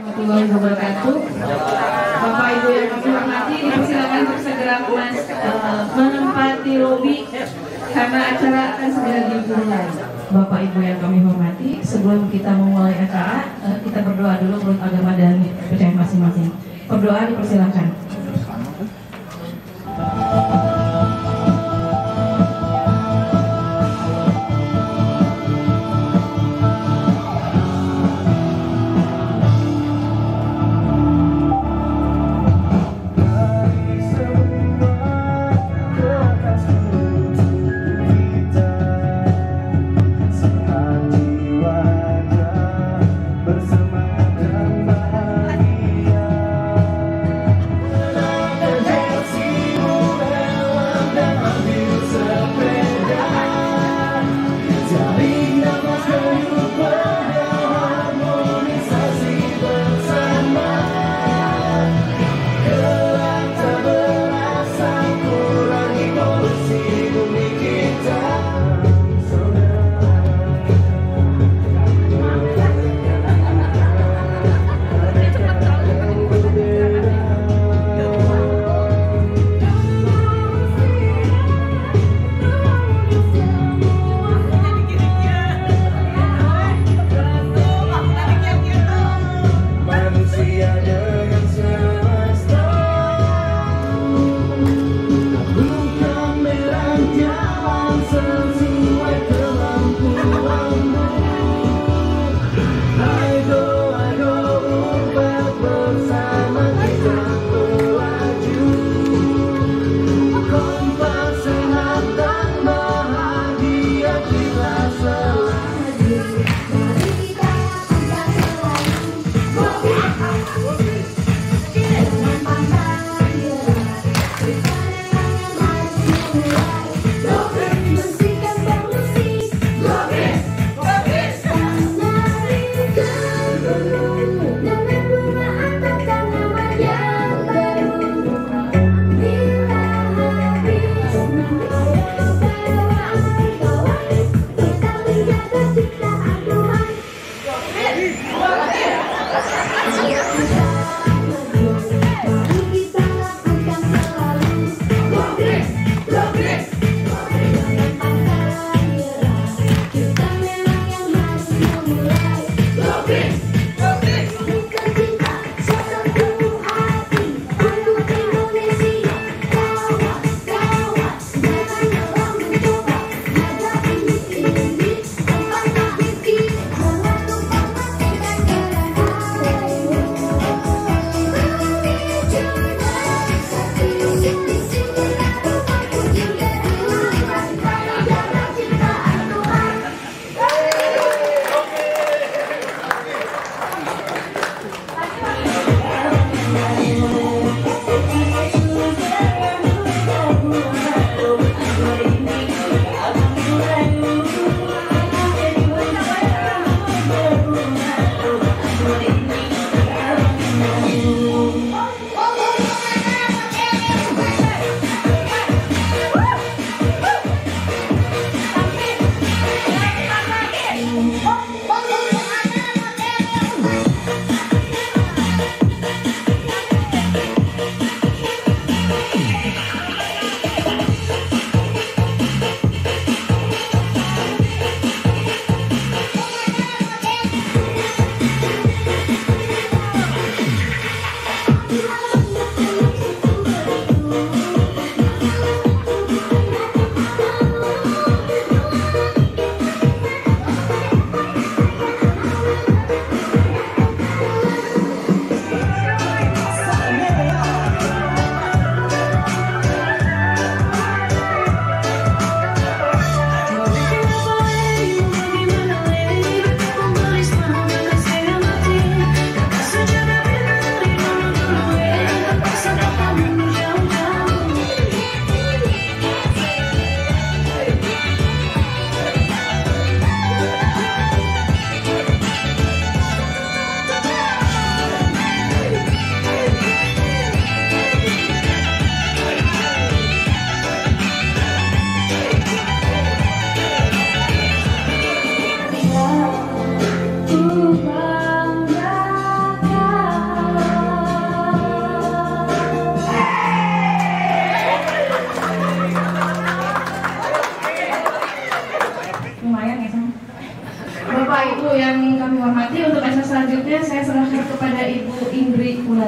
Warahmatullahi wabarakatuh. Bapak Ibu yang kami hormati, dipersilakan untuk segera menempati lobi karena acara akan segera dimulai. Bapak Ibu yang kami hormati, sebelum kita memulai acara, kita berdoa dulu menurut agama dan percaya masing-masing. Berdoa dipersilakan.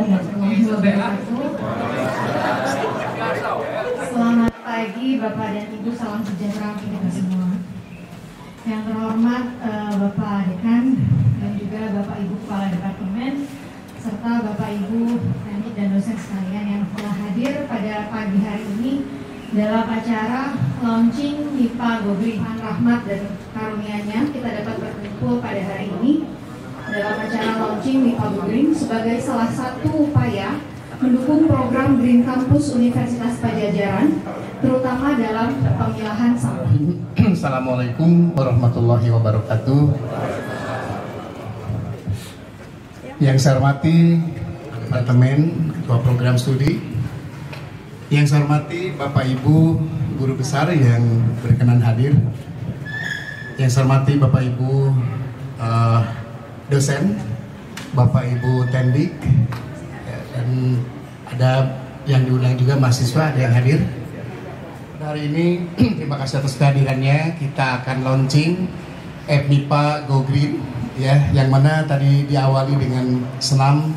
warahmatullahi wabarakatuh. Selamat pagi Bapak dan Ibu, salam sejahtera untuk kita semua. Yang terhormat Bapak Dekan dan juga Bapak Ibu Kepala Departemen serta Bapak Ibu teknik dan dosen sekalian yang telah hadir pada pagi hari ini dalam acara launching MIPA Gogreen Rahmat dan Karunia-Nya. Kita dapat berkumpul pada hari ini dalam acara launching MIPA Gogreen sebagai salah satu upaya mendukung program Green Campus Universitas Padjadjaran, terutama dalam pemilahan sampah. Assalamualaikum warahmatullahi wabarakatuh. Yang saya hormati Departemen Ketua Program Studi, yang saya hormati Bapak Ibu Guru Besar yang berkenan hadir, yang saya hormati Bapak Ibu dosen, Bapak Ibu Tendik, dan ada yang diundang juga mahasiswa, ada yang hadir. Hari ini terima kasih atas kehadirannya. Kita akan launching MIPA Gogreen, ya, yang mana tadi diawali dengan senam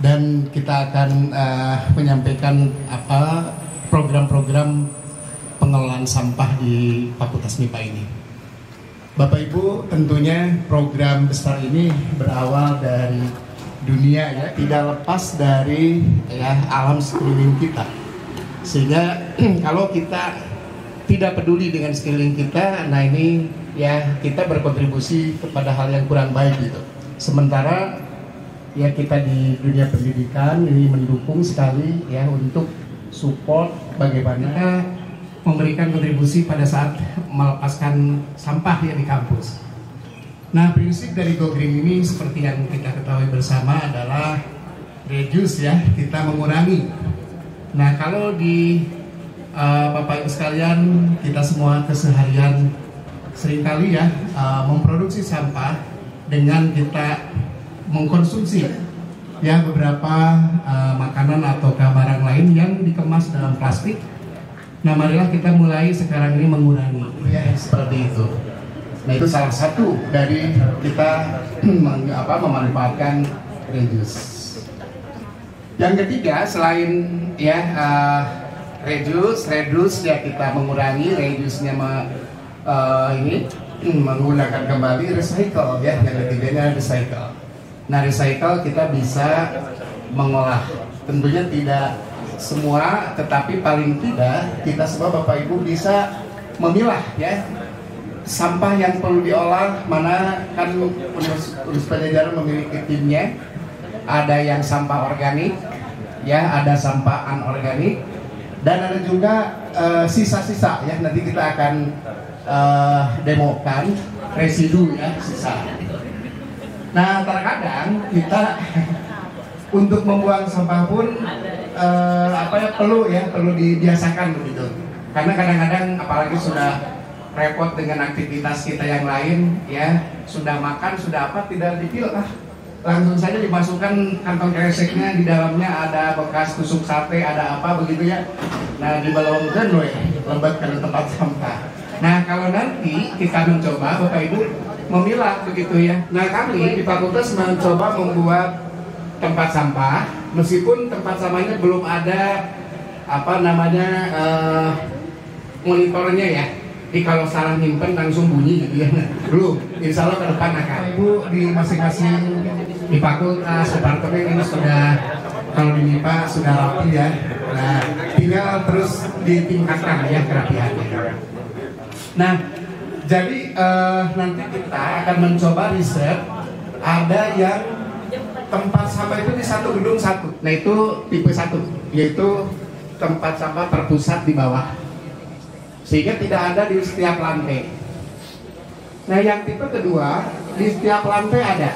dan kita akan menyampaikan program-program pengelolaan sampah di Fakultas MIPA ini. Bapak Ibu, tentunya program besar ini berawal dari dunia, ya, tidak lepas dari alam sekeliling kita. Sehingga kalau kita tidak peduli dengan sekeliling kita, nah ini ya kita berkontribusi kepada hal yang kurang baik gitu. Sementara ya kita di dunia pendidikan ini mendukung sekali ya untuk support bagaimana memberikan kontribusi pada saat melepaskan sampah ya di kampus. Nah, prinsip dari Gogreen ini seperti yang kita ketahui bersama adalah reduce, ya, kita mengurangi. Nah, kalau di Bapak Ibu sekalian, kita semua keseharian seringkali ya memproduksi sampah dengan kita mengkonsumsi ya beberapa makanan atau barang lain yang dikemas dalam plastik. Nah, marilah kita mulai sekarang ini mengurangi ya seperti itu. Nah, itu salah satu dari kita memanfaatkan reduce. Yang ketiga, selain ya reduce ya kita mengurangi, reduce-nya menggunakan kembali, recycle ya, yang ketiganya recycle. Nah, recycle kita bisa mengolah, tentunya tidak semua, tetapi paling tidak kita semua Bapak Ibu bisa memilah ya sampah yang perlu diolah. Mana kan Universitas Padjadjaran memiliki timnya, ada yang sampah organik ya, ada sampah anorganik, dan ada juga sisa-sisa ya, nanti kita akan demokan residu ya, sisa. Nah, terkadang kita untuk membuang sampah pun perlu dibiasakan begitu, karena kadang-kadang apalagi sudah repot dengan aktivitas kita yang lain ya, sudah makan sudah apa tidak dipilah, langsung saja dimasukkan kantong kreseknya, di dalamnya ada bekas tusuk sate, ada apa begitu ya. Nah, dibalongkan loh ya, lembatkan tempat sampah. Nah, kalau nanti kita mencoba Bapak Ibu memilah begitu ya. Nah, kami di fakultas mencoba membuat tempat sampah, meskipun tempat sampahnya belum ada monitornya ya. Jadi kalau salah nyimpen langsung bunyi gitu ya. Belum, insya Allah ke depan akan. Ibu di masing-masing di fakultas, departemen ini sudah, kalau di MIPA sudah rapi ya. Nah, tinggal terus ditingkatkan ya kerapiannya. Nah, jadi nanti kita akan mencoba riset, ada yang tempat sampah itu di satu gedung satu. Nah, itu tipe 1, yaitu tempat sampah terpusat di bawah, sehingga tidak ada di setiap lantai. Nah, yang tipe kedua di setiap lantai ada.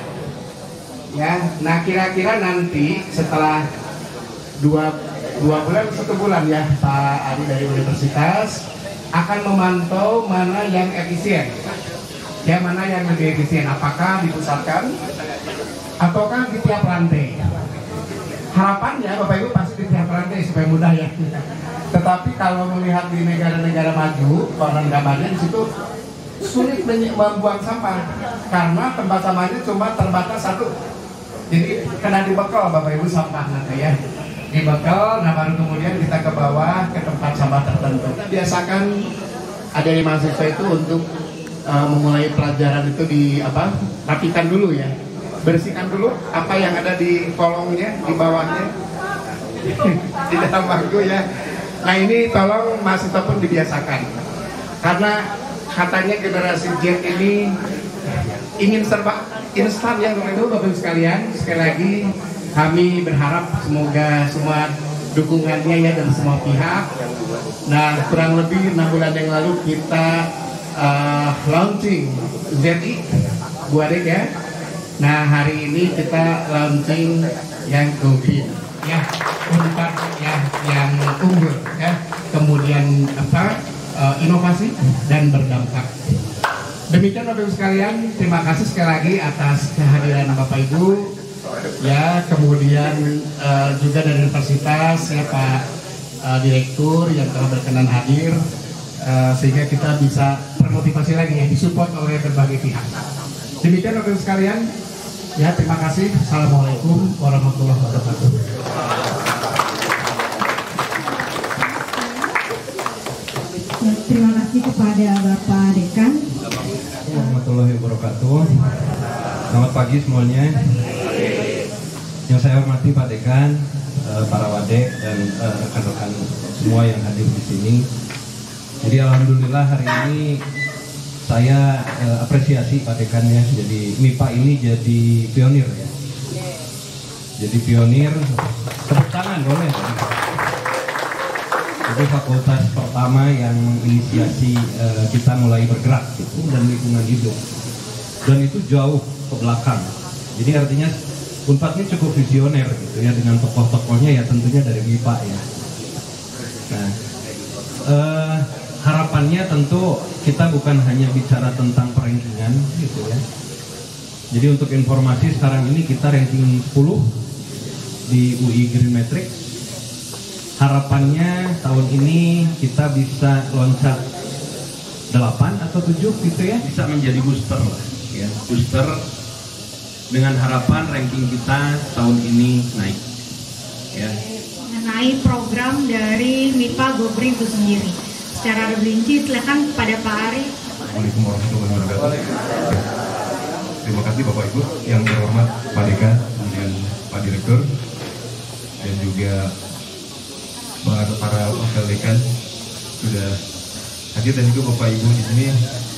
Ya, nah kira-kira nanti setelah 2 bulan, 1 bulan ya, Pak Ari dari universitas akan memantau mana yang efisien, ya, mana yang lebih efisien, apakah dipusatkan ataukah di tiap lantai. Harapannya Bapak Ibu pasti di tiap lantai supaya mudah ya. Tetapi kalau melihat di negara-negara maju, konon kabarnya di situ sulit membuang sampah karena tempat sampahnya cuma terbatas 1. Jadi kena dibekal Bapak Ibu sampah nanti ya. Dibekal, nah baru kemudian kita ke bawah ke tempat sampah tertentu. Kita biasakan ada yang mahasiswa itu untuk memulai pelajaran itu di rapikan dulu ya, bersihkan dulu apa yang ada di kolongnya, di bawahnya, di dalam bangku ya. Nah ini tolong mahasiswa pun dibiasakan, karena katanya generasi Z ini ingin serba instan ya Bapak Ibu sekalian. Sekali lagi kami berharap semoga semua dukungannya ya dari semua pihak. Nah kurang lebih 6 bulan yang lalu kita launching ZI Bu Adek ya. Nah hari ini kita launching yang Go Green ya, Unpad ya, yang unggul ya, kemudian inovasi dan berdampak. Demikian Bapak Ibu sekalian, terima kasih sekali lagi atas kehadiran Bapak Ibu ya, kemudian juga dari universitas ya Pak Direktur yang telah berkenan hadir, sehingga kita bisa termotivasi lagi ya, disupport oleh berbagai pihak. Demikian Bapak Ibu sekalian ya, terima kasih. Assalamualaikum warahmatullahi wabarakatuh. Terima kasih kepada Bapak Dekan. Warahmatullahi wabarakatuh. Selamat pagi semuanya. Yang saya hormati Pak Dekan, para wadek dan rekan-rekan semua yang hadir di sini. Jadi alhamdulillah hari ini saya apresiasi Pak Dekan ya. Jadi MIPA ini jadi pionir ya. Jadi pionir, tepuk tangan boleh. Itu fakultas pertama yang inisiasi kita mulai bergerak gitu, dan lingkungan hidup, dan itu jauh ke belakang. Jadi artinya Unpad ini cukup visioner gitu ya, dengan tokoh-tokohnya ya tentunya dari MIPA ya. Nah harapannya tentu kita bukan hanya bicara tentang perankingan gitu ya. Jadi untuk informasi sekarang ini kita ranking 10 di UI Green Matrix. Harapannya tahun ini kita bisa loncat 8 atau 7 gitu ya, bisa menjadi booster lah ya, booster, dengan harapan ranking kita tahun ini naik ya. Mengenai program dari MIPA Go Green itu sendiri, secara rinci silakan pada Pak Ari. Assalamualaikum warahmatullahi wabarakatuh. Terima kasih Bapak Ibu yang terhormat Pak Dekan, kemudian Pak Direktur, dan juga para wakil dekan sudah hadir, dan juga Bapak Ibu di sini,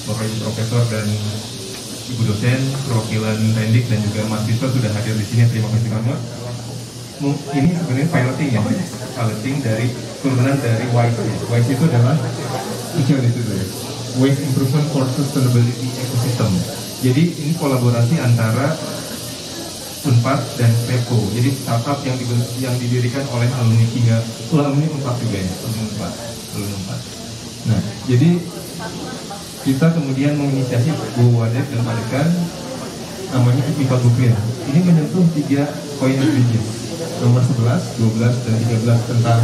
Bapak Ibu Profesor dan Ibu dosen, perwakilan Rendik dan juga mahasiswa sudah hadir di sini. Terima kasih banyak. Ini sebenarnya piloting ya, piloting dari turunan dari WISE. WISE itu adalah Waste Improvement for Sustainability Ecosystem. Jadi ini kolaborasi antara Unpad dan Pepco. Jadi startup yang didirikan oleh alumni Unpad juga ya, alumni Unpad. Nah, jadi kita kemudian menginisiasi Bu Wadek dan Pak Dekan, namanya MIPA Go Green. Ini menyentuh 3 poin SDGs, nomor 11, 12, dan 13 tentang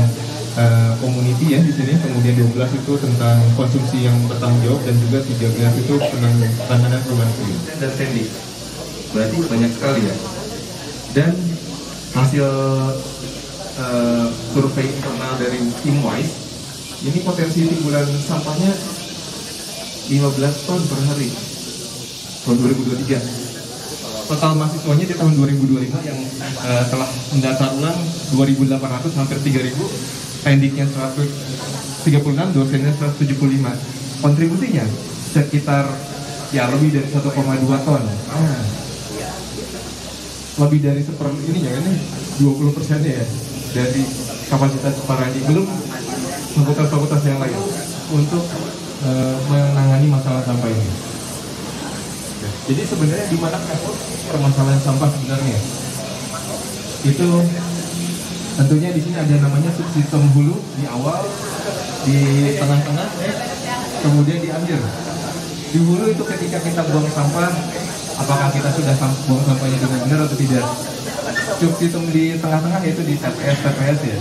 community ya di sini. Kemudian 12 itu tentang konsumsi yang bertanggung jawab, dan juga 13 itu tentang penanganan perubahan iklim dan Rendik. Berarti banyak sekali ya. Dan hasil survei internal dari tim WISE, ini potensi timbulan sampahnya 15 ton per hari tahun 2023. Total mahasiswanya di tahun 2025 yang telah mendaftar ulang 2.800, hampir 3.000, pendiknya 136, dosennya 175. Kontribusinya sekitar ya lebih dari 1,2 ton. Lebih dari ini 20%-nya ya dari kapasitas para ini, belum fakultas-fakultas yang lain untuk menangani masalah sampah ini. Jadi sebenarnya di mana permasalahan sampah sebenarnya? Itu tentunya di sini ada namanya subsistem hulu di awal, di tengah-tengah, kemudian di akhir. Di hulu itu ketika kita buang sampah, apakah kita sudah buang sampahnya dengan benar atau tidak? Subsistem di tengah-tengah yaitu di TPS ya,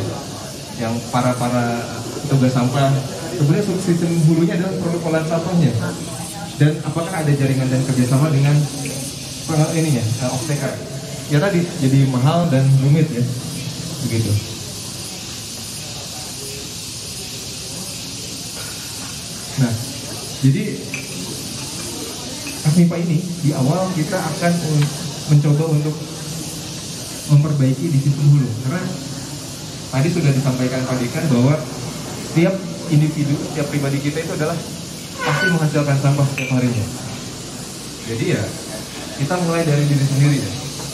yang para petugas sampah. Sebenarnya subsistem hulunya adalah pengelolaan sampahnya, dan apakah ada jaringan dan kerjasama dengan off-taker. ya tadi jadi mahal dan rumit ya, begitu. Nah, jadi MIPA ini di awal kita akan mencoba untuk memperbaiki di sistem hulu, karena tadi sudah disampaikan Pak Dekan bahwa setiap individu, setiap pribadi kita itu adalah pasti menghasilkan sampah setiap harinya. Jadi ya kita mulai dari diri sendiri ya.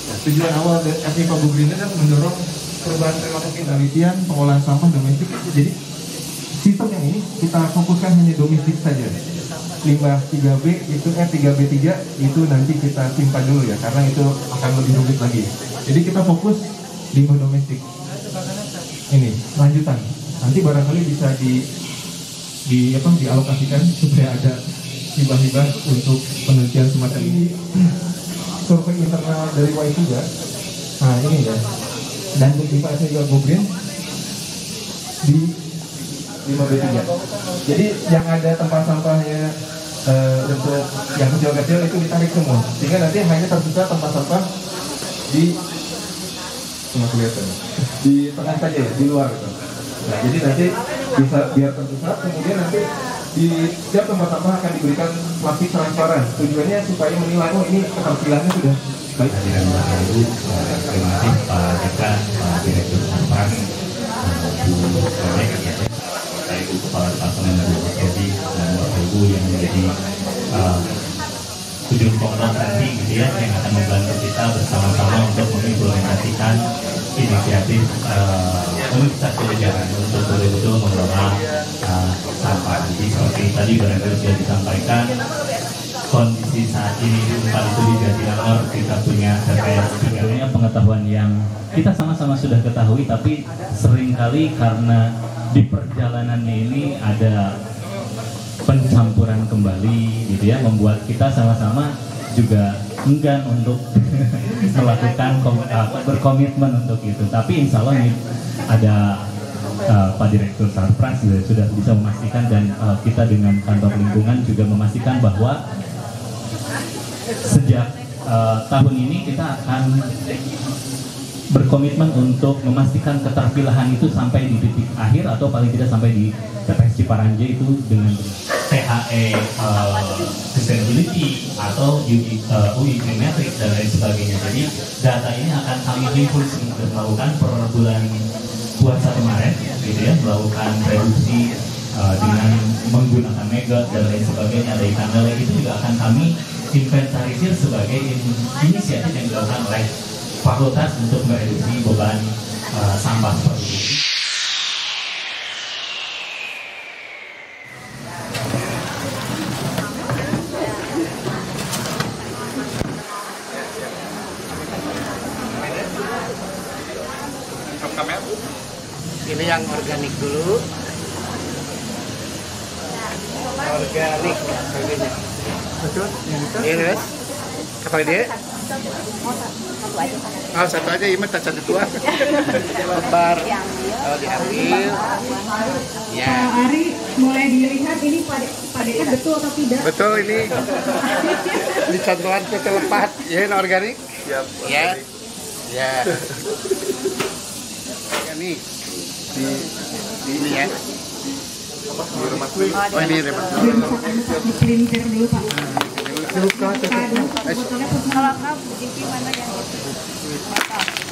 Tujuan awal dari MIPA Go Green kan mendorong perubahan perilaku penelitian pengolahan sampah domestik. Jadi sistem yang ini kita fokuskan hanya domestik saja. Limbah 3B itu 3B3 itu nanti kita simpan dulu ya, karena itu akan lebih rumit lagi. Jadi kita fokus limbah domestik. Ini lanjutan. Nanti barangkali bisa dialokasikan supaya ada hibah-hibah untuk penelitian semacam ini. Survei internal dari Y3. Nah ini ya. Dan MIPA juga Go Green di 5B3. Jadi yang ada tempat sampahnya untuk yang kecil-kecil itu ditarik semua, sehingga nanti hanya tersisa tempat sampah di tengah saja ya, di luar gitu. Nah jadi nanti bisa biar tersisa, kemudian nanti di setiap tempat sampah akan diberikan plastik transparan. Tujuannya supaya menilai oh ini ketersediaannya sudah baik. Hadirin Bapak Ibu, terima kasih Pak Dekan, Pak Direktur Sampras, Bu Kolek, Bapak Ibu Kepala Departemen dan Bu Prodi, dan Bapak Ibu yang menjadi ujung tombak nanti gitu ya, yang akan membantu kita bersama-sama untuk mengimplementasikan inisiatif Universitas Pajajaran untuk betul-betul mengelola sampah. Jadi seperti tadi barangkali sudah disampaikan, kondisi saat ini di Unpad itu di Jatinangor kita punya TPS 3. Pengetahuan yang kita sama-sama sudah ketahui, tapi seringkali karena di perjalanannya ini ada pencampuran kembali gitu ya, membuat kita sama-sama juga enggan untuk melakukan berkomitmen untuk itu. Tapi insya Allah ini ada Pak Direktur Sarpras sudah bisa memastikan, dan kita dengan kantor lingkungan juga memastikan bahwa sejak tahun ini kita akan berkomitmen untuk memastikan keterpilihan itu sampai di titik akhir atau paling tidak sampai di TPS Ciparanja itu dengan THE sustainability atau UI Metric dan lain sebagainya. Jadi data ini akan kami himpun untuk melakukan per bulan puasa kemarin gitu ya, melakukan reduksi dengan menggunakan mega dan lain sebagainya. Dari tanggal itu juga akan kami inventarisir sebagai inisiatif yang dilakukan oleh fakultas untuk mereduksi beban sampah seperti ini. Ini yang organik dulu. Organik harganya. Betul? Ini guys. Kata dia? Oh, satu aja, ini tak satu tua. Lebar. Oh, diambil. Ya. Pak Ari, mulai dilihat ini Pak Dekan betul atau tidak? Betul ini. Dicontohan ke tepat. Ya, ini organik. Siap. Ya. Ya. Ini di ini ya. Oh, ini remat. Dipelintir dulu Pak. Kalau kamu jadi mana yang itu?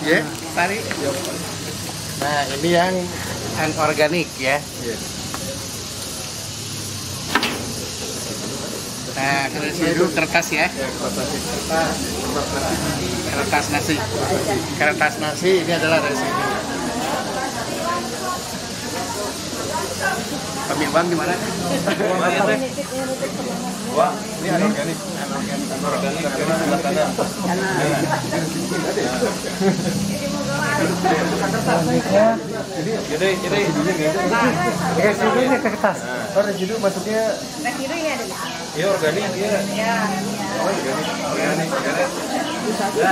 Ya, tarik. Nah, ini yang anorganik ya. Nah, dulu kertas ya. Kertas nasi. Kertas nasi ini adalah residu. Ambil uang di mana? Wah, ini anorganik. Anorganik sebelah kanan. Jadi residunya ke kertas. Oh, residu maksudnya? Residu ini ada. Iya, organik dia. Ya. Oh, organik. Ya,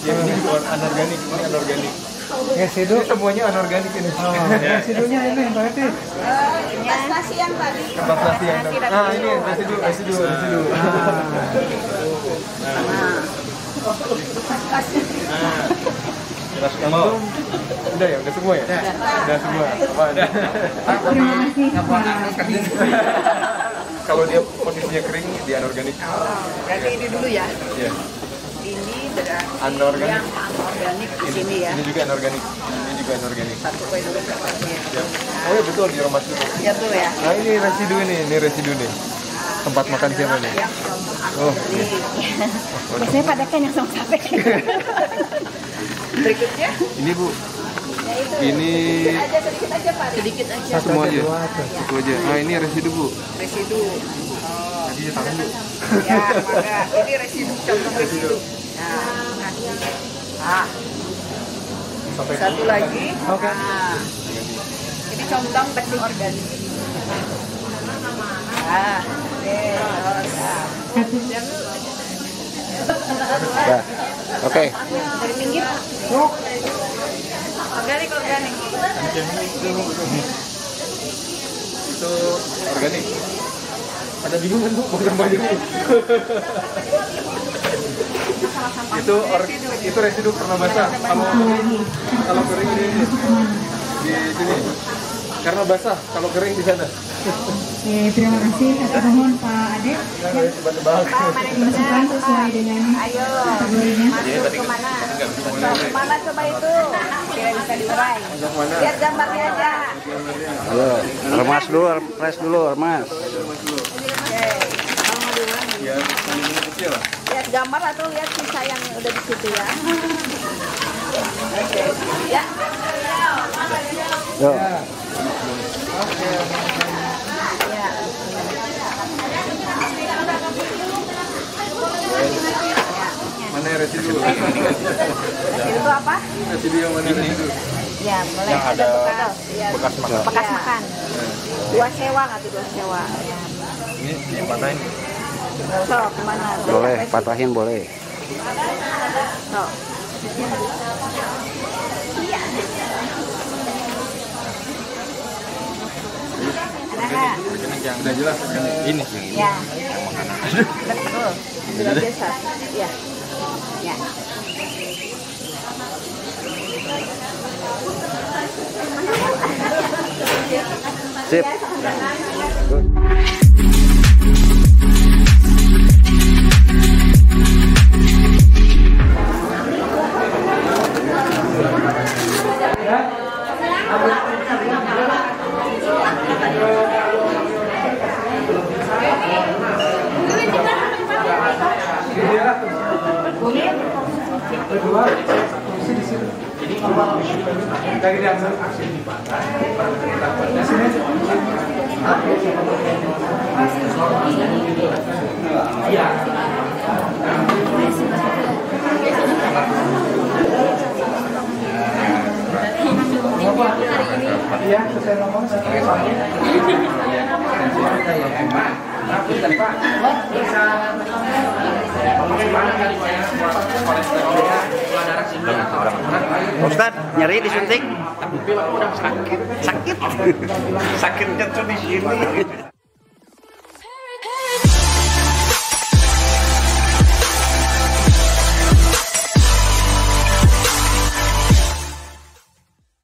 yang ini bukan anorganik, ini anorganik. Residu semuanya anorganik ini. Residunya ini berarti Kertas nasi yang tadi. kertas nasi yang ini residu. Jelas kamu. Udah ya, udah semua ya? Udah semua. Terima kasih Pak. Kalau dia posisinya kering, dia anorganik. Berarti ini dulu ya. Iya. Ini berarti Anorganik. yang anorganik di sini ya. Ini juga anorganik. Ini juga anorganik. Satu kue dulu kertasnya. Ya. Oh ya betul, diremas dulu. Ya tuh ya. Nah ini residu nih. Tempat makan siapa nih? Yang Oh. biasanya pada kan yang sama sampai. Berikutnya. Ini Bu. Ya itu. Ini Sedikit aja Pak. Sedikit aja. semua aja. Satu aja. Nah ini residu Bu. Residu. Tadi tangan Bu. Ya, maka ini residu, contoh residu. Nah, satu lagi. Oke. Nah, ini contoh bersih organik. Nah, Oke. dari pinggir. Organik. Itu organik. Ada bingung kan Bu? Bukan baju. Itu residu pernah basah. Kalau kering ini di sini. Karena basah, kalau kering di sana. Oke, terima kasih. Saya mohon Pak Ade dimasukkan sesuai dengan Ayo, kategorinya. masuk kemana? Kemana coba itu? Tidak bisa diurai. Lihat gambarnya aja. Ayo, remas dulu, press dulu, remas. Oke, kamu duluan. Ya, ini kecil lah. Lihat gambar atau lihat sisa yang udah di situ ya. Oke, ya. Yo. Ya. Mana residu? Itu apa? Residu yang mana residu? Ya, boleh. Yang ada Ya, bekas makan. bekas makan. Dua sewa nggak tuh dua sewa? Ya. Ini yang patahin. So, kemana? Boleh, patahin boleh. So. Ada. Yang udah jelas ini sih. Ya. Betul. Sudah biasa. Ya. Ya. Sip. Ustad, nyeri disuntik? Sakit. Sakitnya tuh di sini.